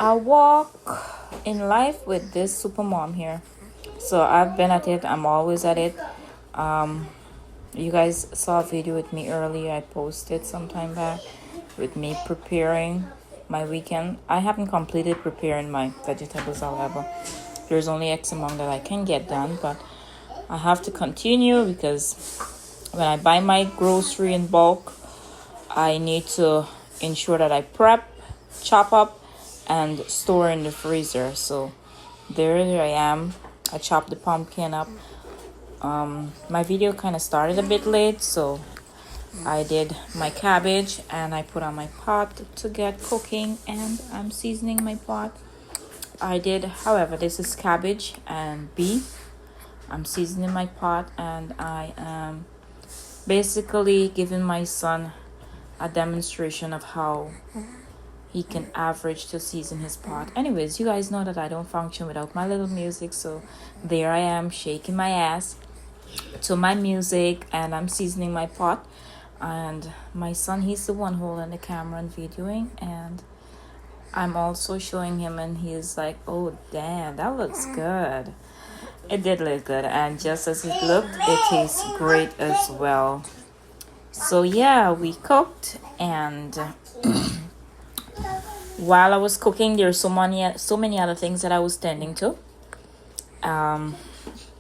I walk in life with this super mom here. So I've been at it. I'm always at it. Um, you guys saw a video with me earlier. I posted some time back with me preparing my weekend. I haven't completed preparing my vegetables, however. There's only X amount that I can get done, but I have to continue because when I buy my grocery in bulk, I need to ensure that I prep, chop up, and store in the freezer. So there I am. I chopped the pumpkin up. My video kind of started a bit late, so I did my cabbage and I put on my pot to get cooking, and I'm seasoning my pot. However, this is cabbage and beef. I'm seasoning my pot, and I am basically giving my son a demonstration of how he can average to season his pot. Anyways, you guys know that I don't function without my little music, so there I am shaking my ass to my music, and I'm seasoning my pot. And my son, he's the one holding the camera and videoing, and I'm also showing him, and he's like, oh damn, that looks good. It did look good, and just as it looked, it tastes great as well. So yeah, we cooked, and while I was cooking, there's so many other things that I was tending to. I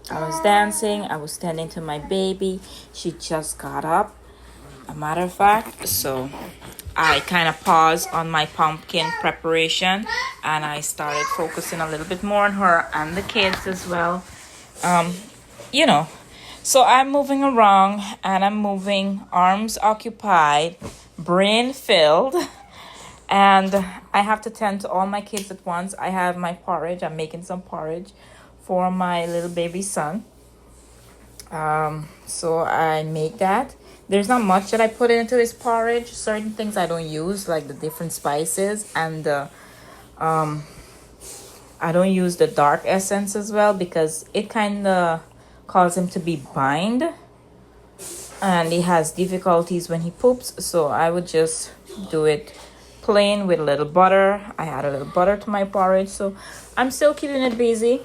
was dancing, I was tending to my baby. She just got up, a matter of fact. So I kind of paused on my pumpkin preparation, and I started focusing a little bit more on her and the kids as well. you know so I'm moving around, and I'm moving, arms occupied, brain filled, and I have to tend to all my kids at once. I have my porridge. I'm making some porridge for my little baby son. So I make that. There's not much that I put into this porridge. Certain things I don't use, like the different spices, and I don't use the dark essence as well, because it kind of causes him to be bind, and he has difficulties when he poops. So I would just do it plain with a little butter. I add a little butter to my porridge. So I'm still keeping it busy.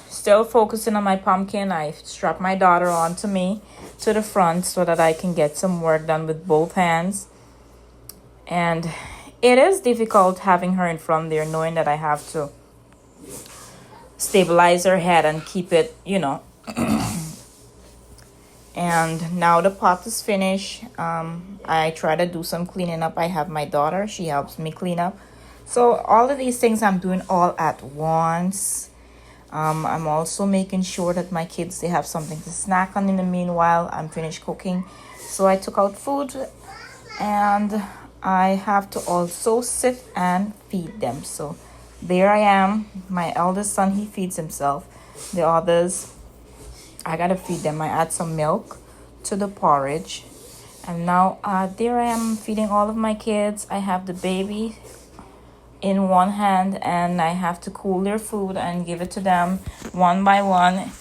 Still focusing on my pumpkin. I strap my daughter onto me to the front so that I can get some work done with both hands. And it is difficult having her in front there, knowing that I have to stabilize her head and keep it, And now the pot is finished. I try to do some cleaning up. I have my daughter. She helps me clean up. So all of these things I'm doing all at once. I'm also making sure that my kids, they have something to snack on in the meanwhile I'm finished cooking. So I took out food, and I have to also sit and feed them. So there I am. My eldest son, he feeds himself. The others, I gotta feed them. I add some milk to the porridge. And now there I am feeding all of my kids. I have the baby in one hand, and I have to cool their food and give it to them one by one.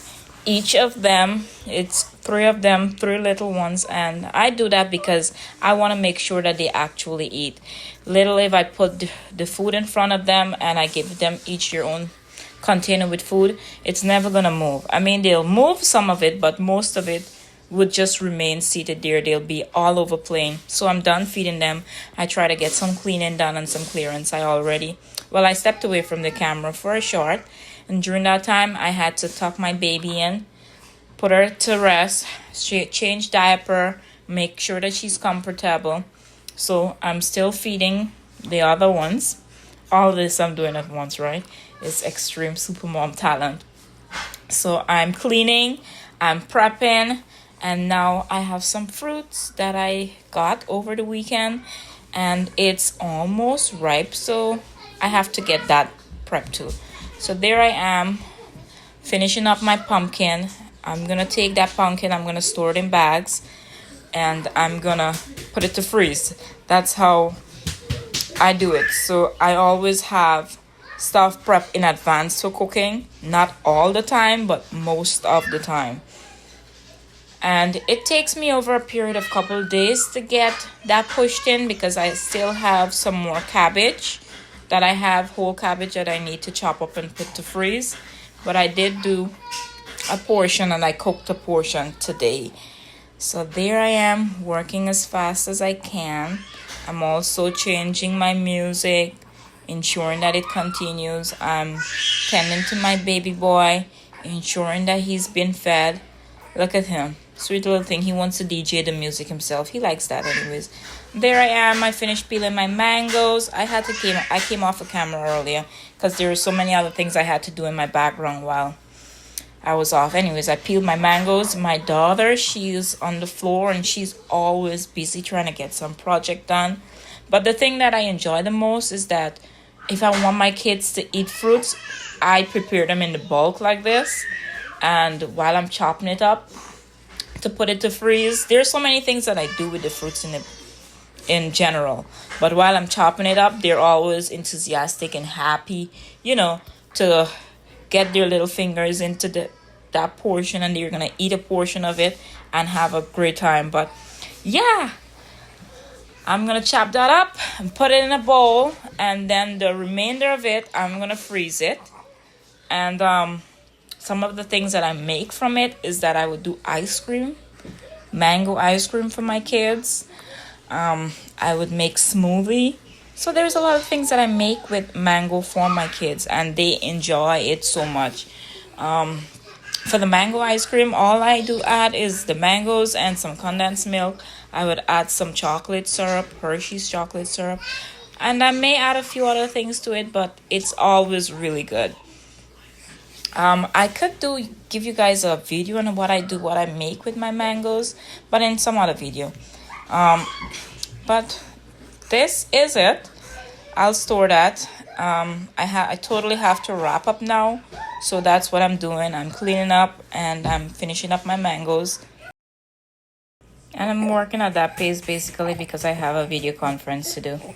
Each of them, it's 3 of them, 3 little ones, and I do that because I want to make sure that they actually eat. Literally, if I put the food in front of them and I give them each their own container with food, it's never gonna move. I mean, they'll move some of it, but most of it would just remain seated there. They'll be all over playing. So I'm done feeding them. I try to get some cleaning done and some clearance. I stepped away from the camera for a short, and during that time I had to tuck my baby in, put her to rest, change diaper, make sure that she's comfortable. So I'm still feeding the other ones. All this I'm doing at once, right? It's extreme supermom talent. So I'm cleaning, I'm prepping, and now I have some fruits that I got over the weekend, and it's almost ripe, so I have to get that prepped too. So there I am, finishing up my pumpkin. I'm gonna take that pumpkin, I'm gonna store it in bags, and I'm gonna put it to freeze. That's how I do it. So I always have stuff prepped in advance for cooking. Not all the time, but most of the time. And it takes me over a period of couple days to get that pushed in, because I still have some more cabbage that I have whole cabbage that I need to chop up and put to freeze. But I did do a portion and I cooked a portion today. So there I am working as fast as I can. I'm also changing my music, ensuring that it continues. I'm tending to my baby boy, ensuring that he's been fed. Look at him. Sweet little thing. He wants to DJ the music himself. He likes that anyways. There I am. I finished peeling my mangoes. I came off the camera earlier because there were so many other things I had to do in my background while I was off. Anyways, I peeled my mangoes. My daughter, she's on the floor and she's always busy trying to get some project done. But the thing that I enjoy the most is that if I want my kids to eat fruits, I prepare them in the bulk like this. And while I'm chopping it up to put it to freeze, there's so many things that I do with the fruits in general. But while I'm chopping it up, they're always enthusiastic and happy, to get their little fingers into that portion, and they're gonna eat a portion of it and have a great time. But yeah, I'm gonna chop that up and put it in a bowl, and then the remainder of it I'm gonna freeze it. And some of the things that I make from it is that I would do ice cream, mango ice cream for my kids. I would make smoothie. So there's a lot of things that I make with mango for my kids, and they enjoy it so much. For the mango ice cream, all I do add is the mangoes and some condensed milk. I would add some chocolate syrup, Hershey's chocolate syrup, and I may add a few other things to it, but it's always really good. I could give you guys a video on what I make with my mangoes, but in some other video. But this is it. I'll store that. I totally have to wrap up now, so that's what I'm doing. I'm cleaning up and I'm finishing up my mangoes, and I'm working at that pace basically because I have a video conference to do. Bye.